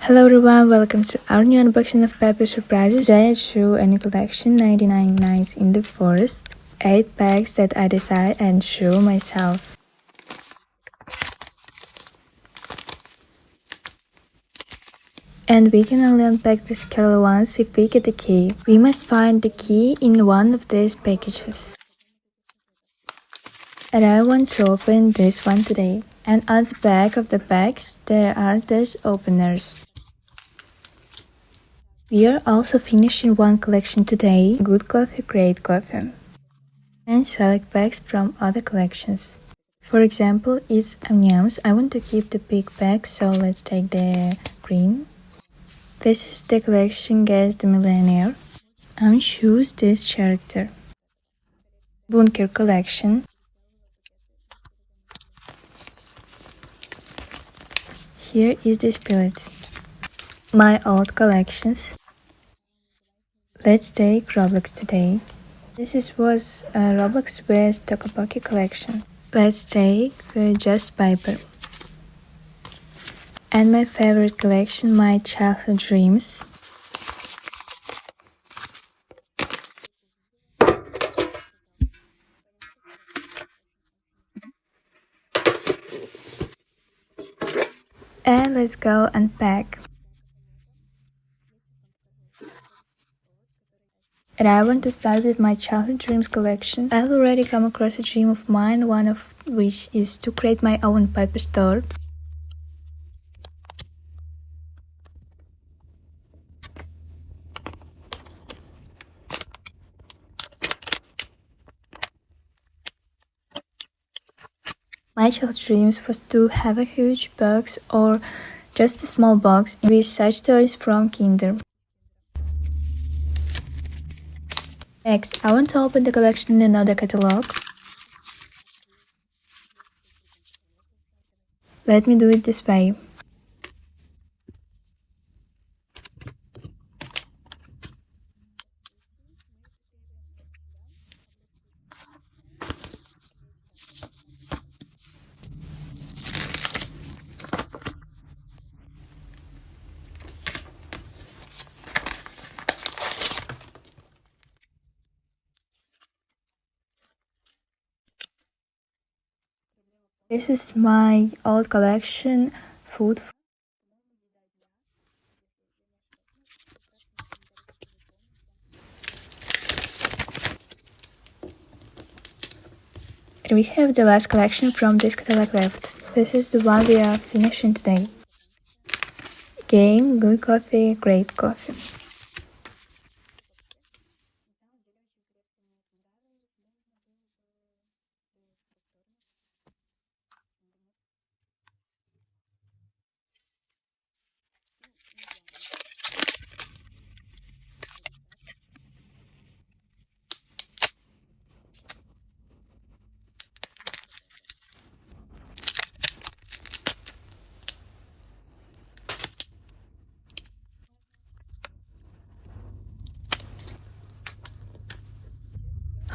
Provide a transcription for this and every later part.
Hello everyone, welcome to our new unboxing of Paper Surprises. Today I drew a new collection, 99 Nights in the Forest, 8 bags that I designed and drew myself. And we can only unpack this carefully once if we get the key. We must find the key in one of these packages. And I want to open this one today. And on the back of the bags, there are these openers. We are also finishing one collection today, Good Coffee, Great Coffee, and select bags from other collections. For example, it's M&M's. I want to keep the big bag, so let's take the green. This is the collection Guess the Millionaire. And choose this character. Bunker collection. Here is the spirit. My old collections. Let's take Roblox today. Was a Roblox with Tokapoki collection. Let's take the Just Piper. And my favorite collection, My Childhood Dreams. And let's go unpack. And I want to start with my childhood dreams collection. I've already come across a dream of mine, one of which is to create my own paper store. My childhood dreams was to have a huge box or just a small box with such toys from Kinder. Next, I want to open the collection in another catalog. Let me do it this way. This is my old collection, food. And we have the last collection from this catalog left. This is the one we are finishing today. Game, Good Coffee, Great Coffee.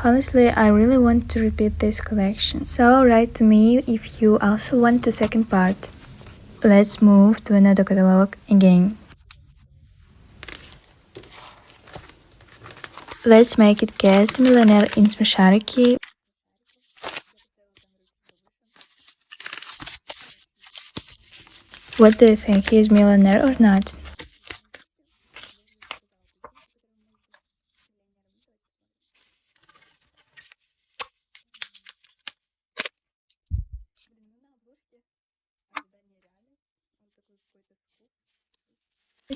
Honestly, I really want to repeat this collection, so write to me if you also want the second part. Let's move to another catalog again. Let's make it Guess the Millionaire in Smешарики. What do you think, he is millionaire or not?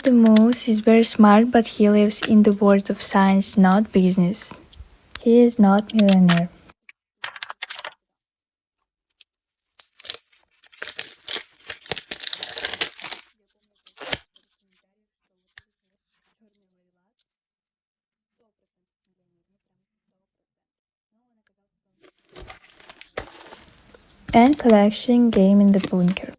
The moose is very smart, but he lives in the world of science, not business. He is not millionaire. And collection Game in the Bunker.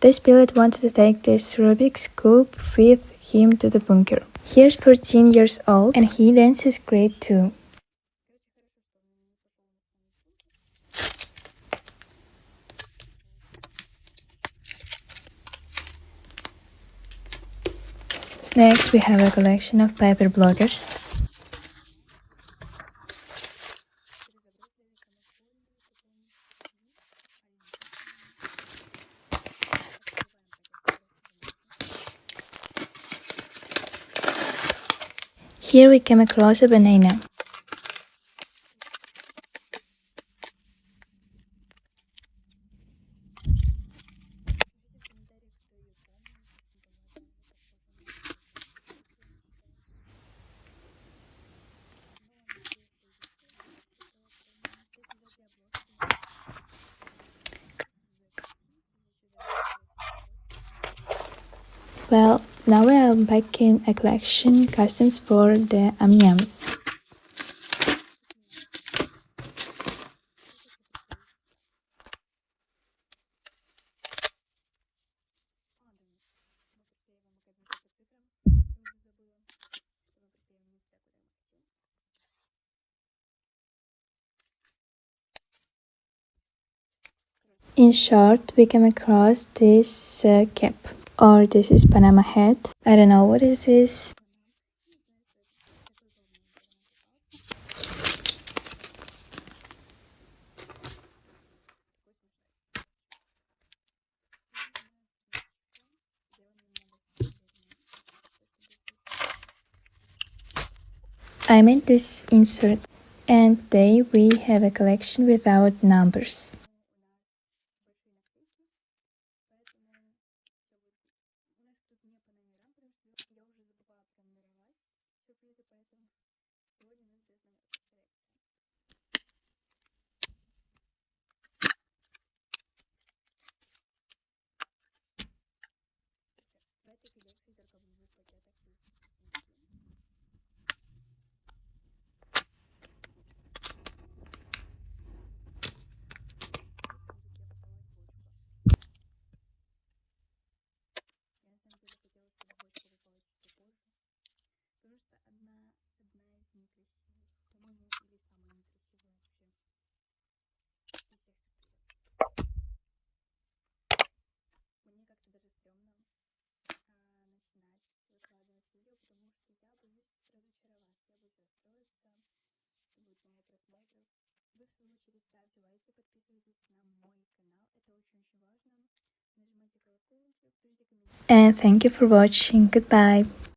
This pilot wanted to take this Rubik's Cube with him to the bunker. He's 14 years old and he dances great too. Next, we have a collection of paper bloggers. Here we came across a banana. Well, now we are unpacking a collection costumes for the Amnyams. In short, we came across this cap, or this is Panama hat. I don't know what is this. I made this insert, and today we have a collection without numbers. And thank you for watching. Goodbye.